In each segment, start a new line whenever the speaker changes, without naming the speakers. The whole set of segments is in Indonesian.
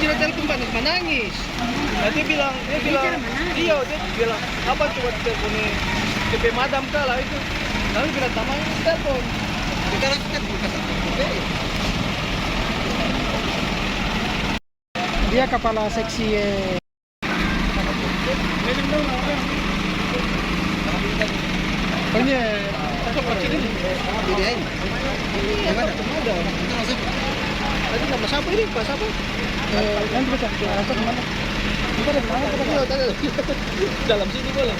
sudah telepon panas menangis. Nah, dia bilang, iya, dia bilang, apa coba teleponnya DP madam kalah itu. Lalu bilang, tamang telepon. Kita rasakan bukan.
Dia kepala seksi ini
tadi nama siapa ini? Pak siapa?
nanti bisa rasa kemana? Kita dari mana?
Dalam sini boleh.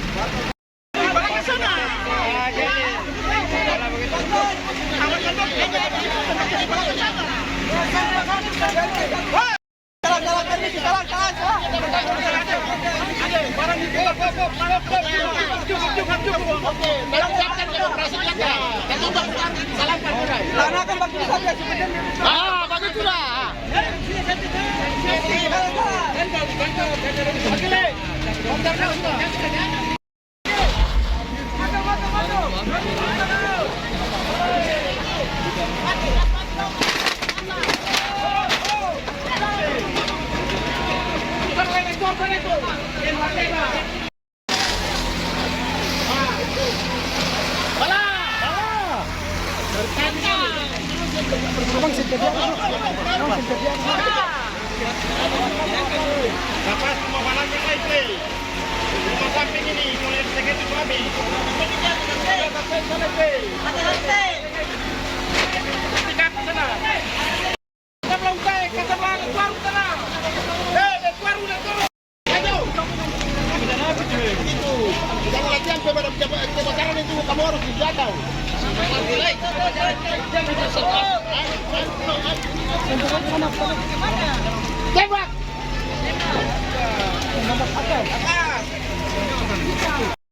Dapat pemahaman yang lain. Rumah samping ini mulai sedikit itu habis. Tiga ke sana. Kita belum naik ke sebelah keluar sana. Keluar udah turun. Ayo. Kita naik itu. Kita latihan kepada kebakaran itu kamu harus dijaga. Tembak.